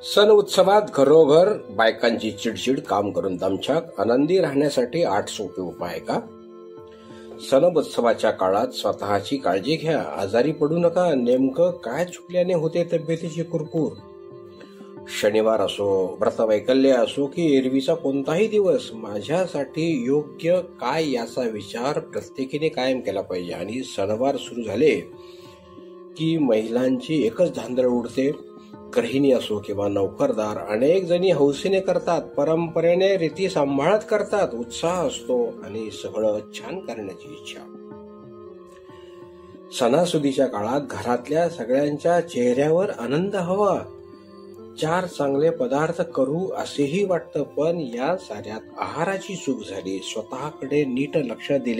सण उत्सवात घरोघर बायकांची चिडचिड, काम करून दमछाक, आनंदी राहण्यासाठी 8 सोपे उपाय का? सण उत्सवाच्या काळात स्वतःची काळजी घ्या, आजारी पडू नका. नेमकं काय चुकल्याने होते तब्येतीची कुरपूर? शनिवार असो, व्रतवैकल्य असो की एरवीचा कोणताही दिवस, माझ्यासाठी योग्य काय याचा विचार प्रत्येकीने कायम केला पाहिजे. आणि सणवार सुरू झाले की महिलांची एकच धांदळ उडते. गृहिणी असो किंवा नोकरदार, अनेक जणी हौसेने करतात, परंपरेने रीती सांभाळत करतात. उत्साह असतो आणि सगळं छान करण्याची इच्छा. सणासुदीच्या काळात घरातल्या सगळ्यांच्या चेहऱ्यावर आनंद हवा. 4 चांगले पदार्थ करू असेही वाटतं, पण या साऱ्यात आहाराची चूक झाली. स्वतःकडे नीट लक्ष दिले